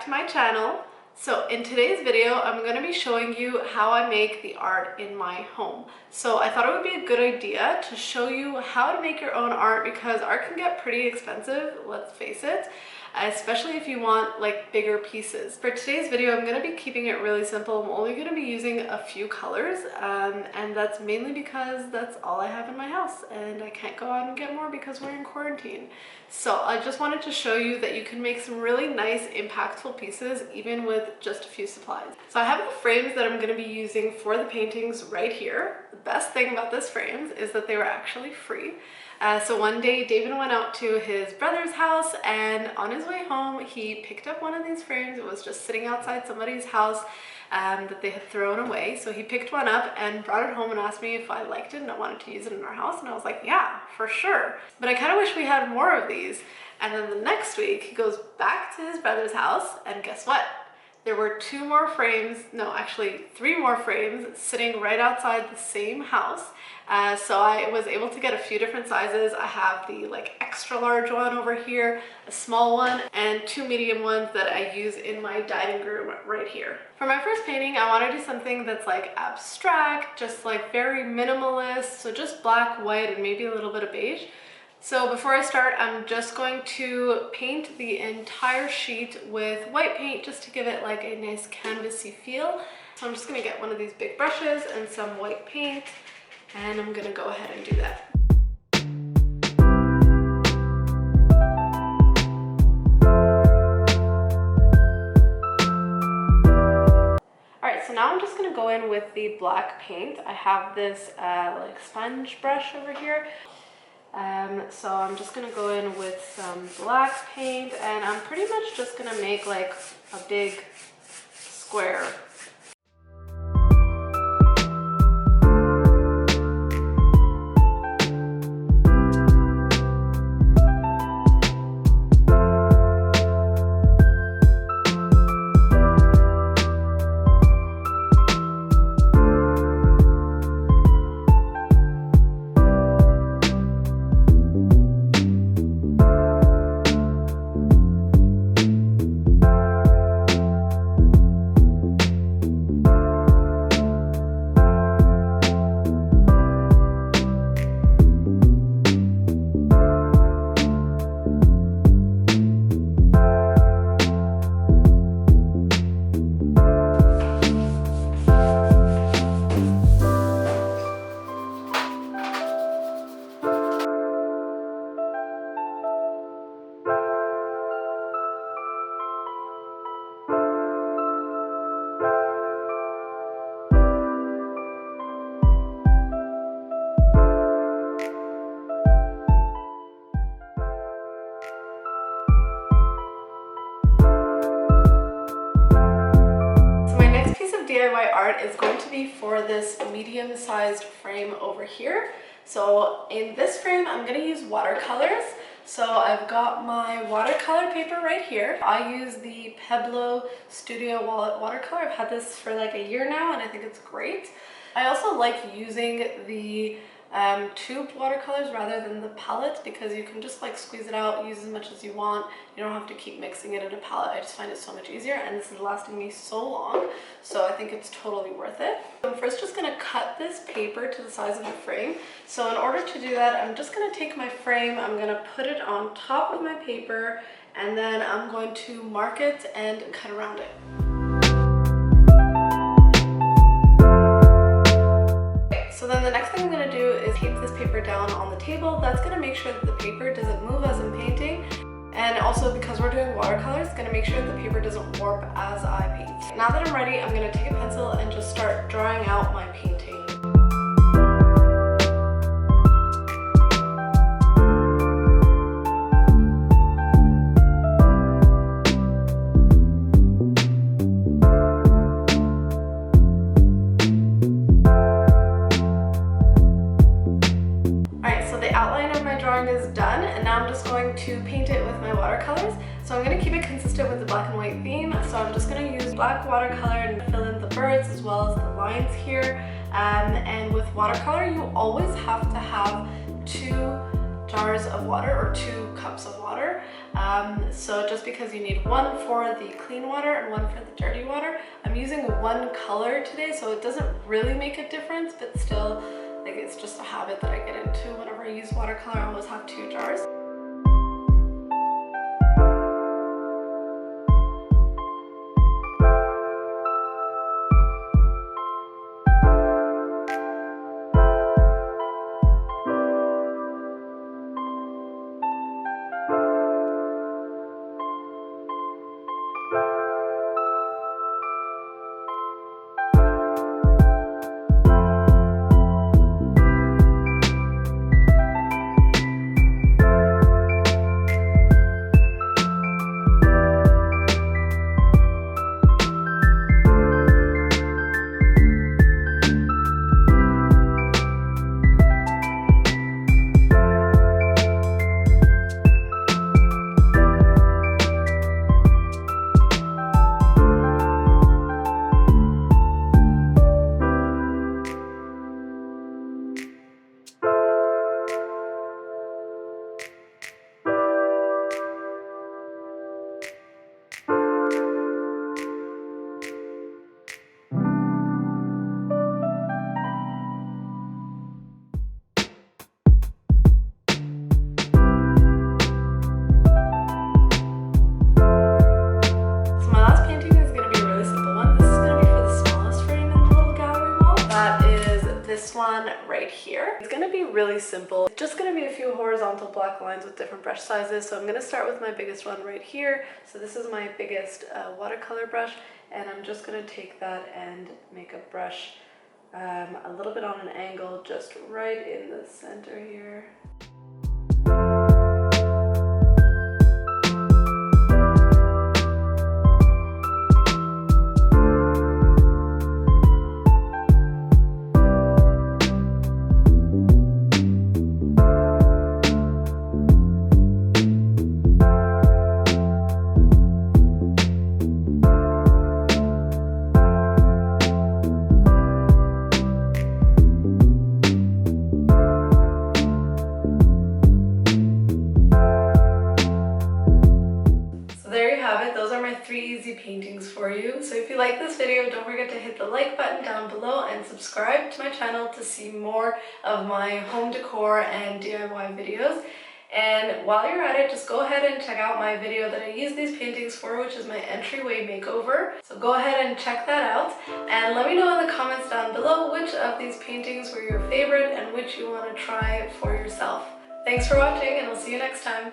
back to my channel. So in today's video, I'm going to be showing you how I make the art in my home. So I thought it would be a good idea to show you how to make your own art because art can get pretty expensive, let's face it, especially if you want like bigger pieces. For today's video, I'm going to be keeping it really simple. I'm only going to be using a few colors and that's mainly because that's all I have in my house and I can't go out and get more because we're in quarantine. So I just wanted to show you that you can make some really nice impactful pieces even with just a few supplies. So I have the frames that I'm going to be using for the paintings right here. The best thing about this frames is that they were actually free. So one day David went out to his brother's house and on his way home he picked up one of these frames. It was just sitting outside somebody's house that they had thrown away. So he picked one up and brought it home and asked me if I liked it and I wanted to use it in our house, and I was like, yeah, for sure. But I kind of wish we had more of these. And then the next week he goes back to his brother's house and guess what? There were three more frames sitting right outside the same house. So I was able to get a few different sizes. I have the like extra large one over here, a small one, and two medium ones that I use in my dining room right here. For my first painting, I want to do something that's like abstract, just like very minimalist. So just black, white, and maybe a little bit of beige. So before I start, I'm just going to paint the entire sheet with white paint just to give it like a nice canvasy feel. So I'm just going to get one of these big brushes and some white paint, and I'm going to go ahead and do that. Alright, so now I'm just going to go in with the black paint. I have this like sponge brush over here. So I'm just going to go in with some black paint and I'm pretty much just going to make like a big square. DIY art is going to be for this medium-sized frame over here. So in this frame, I'm going to use watercolors. So I've got my watercolor paper right here. I use the Pebeo Studio Wallet watercolor. I've had this for like a year now and I think it's great. I also like using the tubed watercolors rather than the palette because you can just like squeeze it out, use as much as you want. You don't have to keep mixing it in a palette. I just find it so much easier and this is lasting me so long, so I think it's totally worth it. I'm first just going to cut this paper to the size of the frame. So in order to do that, I'm just going to take my frame, I'm going to put it on top of my paper, and then I'm going to mark it and cut around it. So then the next thing I'm going to do is paint this paper down on the table. That's going to make sure that the paper doesn't move as I'm painting. And also because we're doing watercolors, it's going to make sure that the paper doesn't warp as I paint. Now that I'm ready, I'm going to take a pencil and just start drawing out my painting. Is done, and now I'm just going to paint it with my watercolors. So I'm going to keep it consistent with the black and white theme. So I'm just going to use black watercolor and fill in the birds as well as the lines here. And with watercolor, you always have to have two jars of water or 2 cups of water. So just because you need one for the clean water and one for the dirty water. I'm using one color today, so it doesn't really make a difference, but still, like, it's just a habit that I get into. Whenever I use watercolor, I always have 2 jars. One right here. It's gonna be really simple. It's just gonna be a few horizontal black lines with different brush sizes. So I'm gonna start with my biggest one right here. So this is my biggest watercolor brush, and I'm just gonna take that and make a brush a little bit on an angle, just right in the center here. Those are my 3 easy paintings for you. So if you like this video, don't forget to hit the like button down below and subscribe to my channel to see more of my home decor and DIY videos. And while you're at it, just go ahead and check out my video that I use these paintings for, which is my entryway makeover. So go ahead and check that out, and let me know in the comments down below which of these paintings were your favorite and which you want to try for yourself. Thanks for watching, and I'll see you next time.